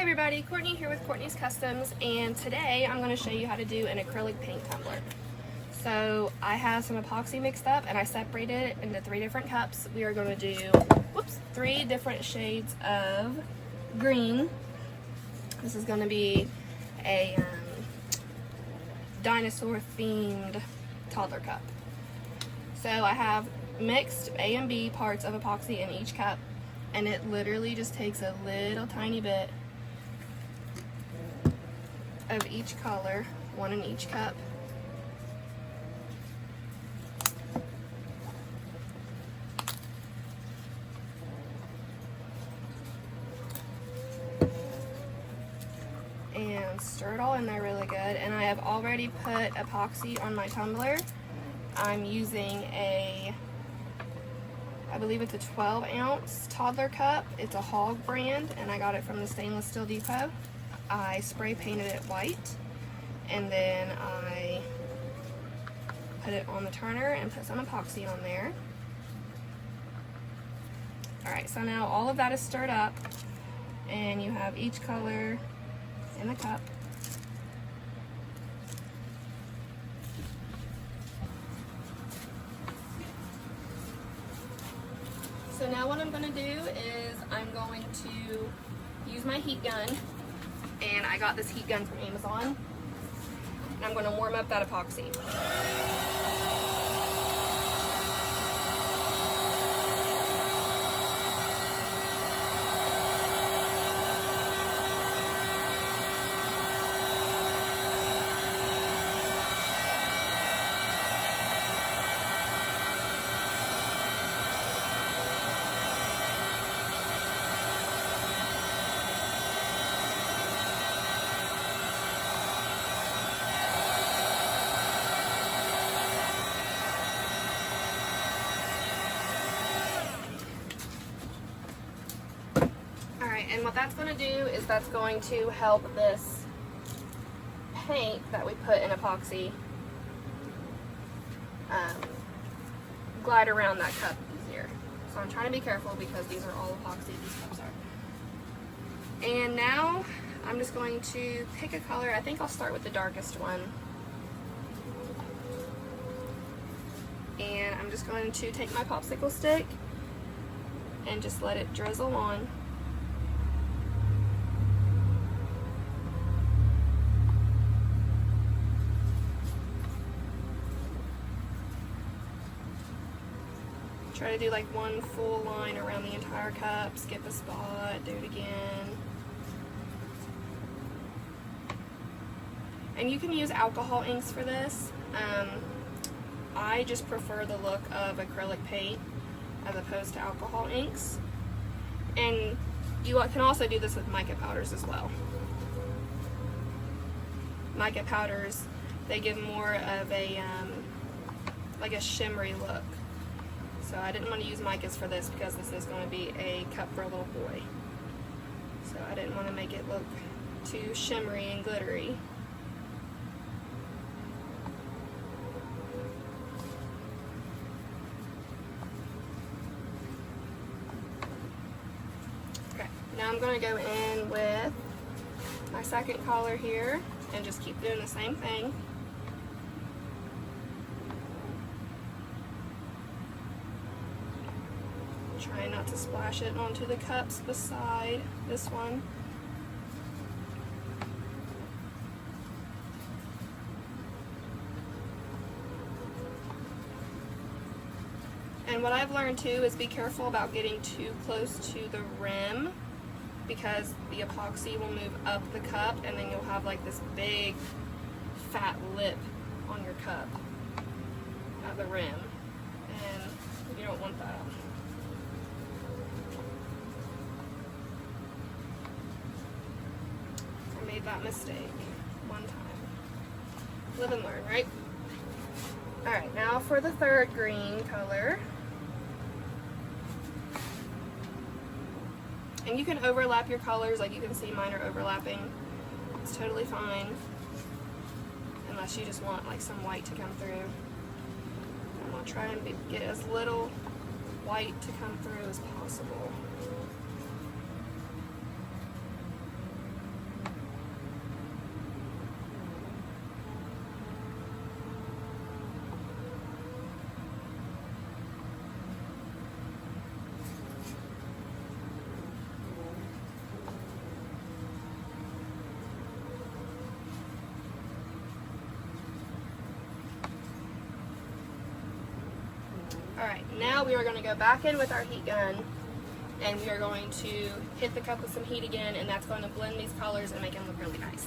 everybody, Courtney here with Courtney's Customs, and today I'm going to show you how to do an acrylic paint tumbler. So I have some epoxy mixed up and I separated it into 3 different cups. We are going to do 3 different shades of green. This is going to be a dinosaur themed toddler cup. So I have mixed A and B parts of epoxy in each cup, and it literally just takes a little tiny bit of each color, 1 in each cup. And stir it all in there really good. And I have already put epoxy on my tumbler. I'm using I believe it's a 12-ounce toddler cup. It's a Hog brand, and I got it from the Stainless Steel Depot. I spray painted it white, and then I put it on the turner and put some epoxy on there. Alright, so now all of that is stirred up, and you have each color in the cup. So now what I'm going to do is I'm going to use my heat gun, and I got this heat gun from Amazon, and I'm going to warm up that epoxy. And what that's going to do is that's going to help this paint that we put in epoxy glide around that cup easier. So I'm trying to be careful because these are all epoxy, these cups are. And now I'm just going to pick a color. I think I'll start with the darkest one. And I'm just going to take my popsicle stick and just let it drizzle on. Try to do like one full line around the entire cup, skip a spot, do it again. And you can use alcohol inks for this. I just prefer the look of acrylic paint as opposed to alcohol inks. And you can also do this with mica powders as well. Mica powders, they give more of a like a shimmery look. So I didn't want to use micas for this because this is going to be a cup for a little boy. So I didn't want to make it look too shimmery and glittery. Okay, now I'm going to go in with my second color here and just keep doing the same thing. Try not to splash it onto the cups beside this one. And what I've learned too is be careful about getting too close to the rim, because the epoxy will move up the cup and then you'll have like this big fat lip on your cup at the rim, and you don't want that. Made that mistake one time. Live and learn, right? Alright, now for the third green color. And you can overlap your colors, like you can see mine are overlapping. It's totally fine. Unless you just want like some white to come through. I'm going to try and get as little white to come through as possible. Alright, now we are going to go back in with our heat gun, and we are going to hit the cup with some heat again, and that's going to blend these colors and make them look really nice.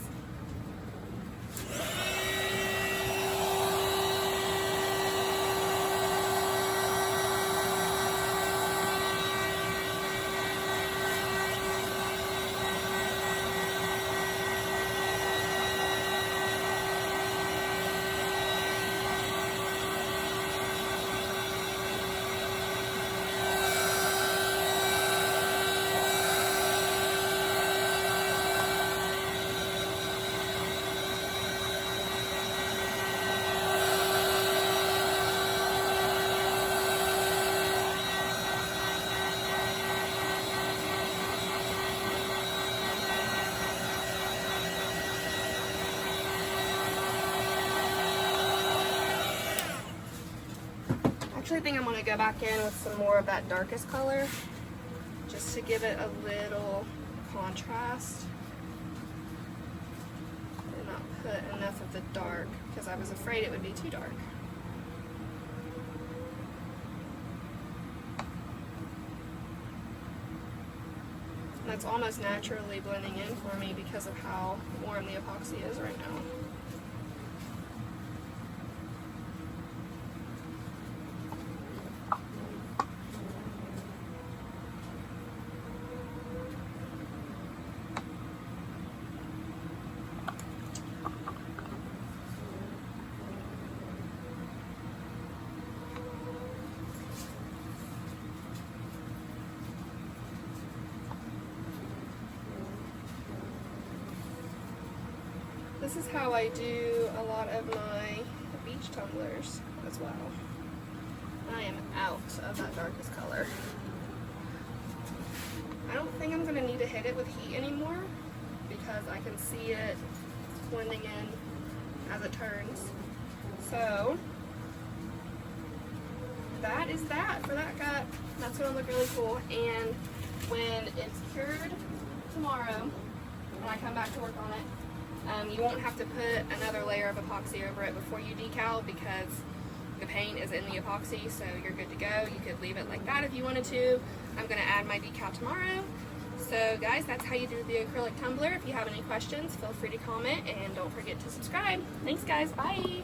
I think I'm going to go back in with some more of that darkest color just to give it a little contrast and not put enough of the dark because I was afraid it would be too dark. And that's almost naturally blending in for me because of how warm the epoxy is right now. This is how I do a lot of my beach tumblers as well. I am out of that darkest color. I don't think I'm going to need to hit it with heat anymore because I can see it blending in as it turns. So that is that for that cup. That's going to look really cool. And when it's cured tomorrow, when I come back to work on it, you won't have to put another layer of epoxy over it before you decal because the paint is in the epoxy, so you're good to go. You could leave it like that if you wanted to. I'm going to add my decal tomorrow. So guys, that's how you do the acrylic tumbler. If you have any questions, feel free to comment and don't forget to subscribe. Thanks guys, bye!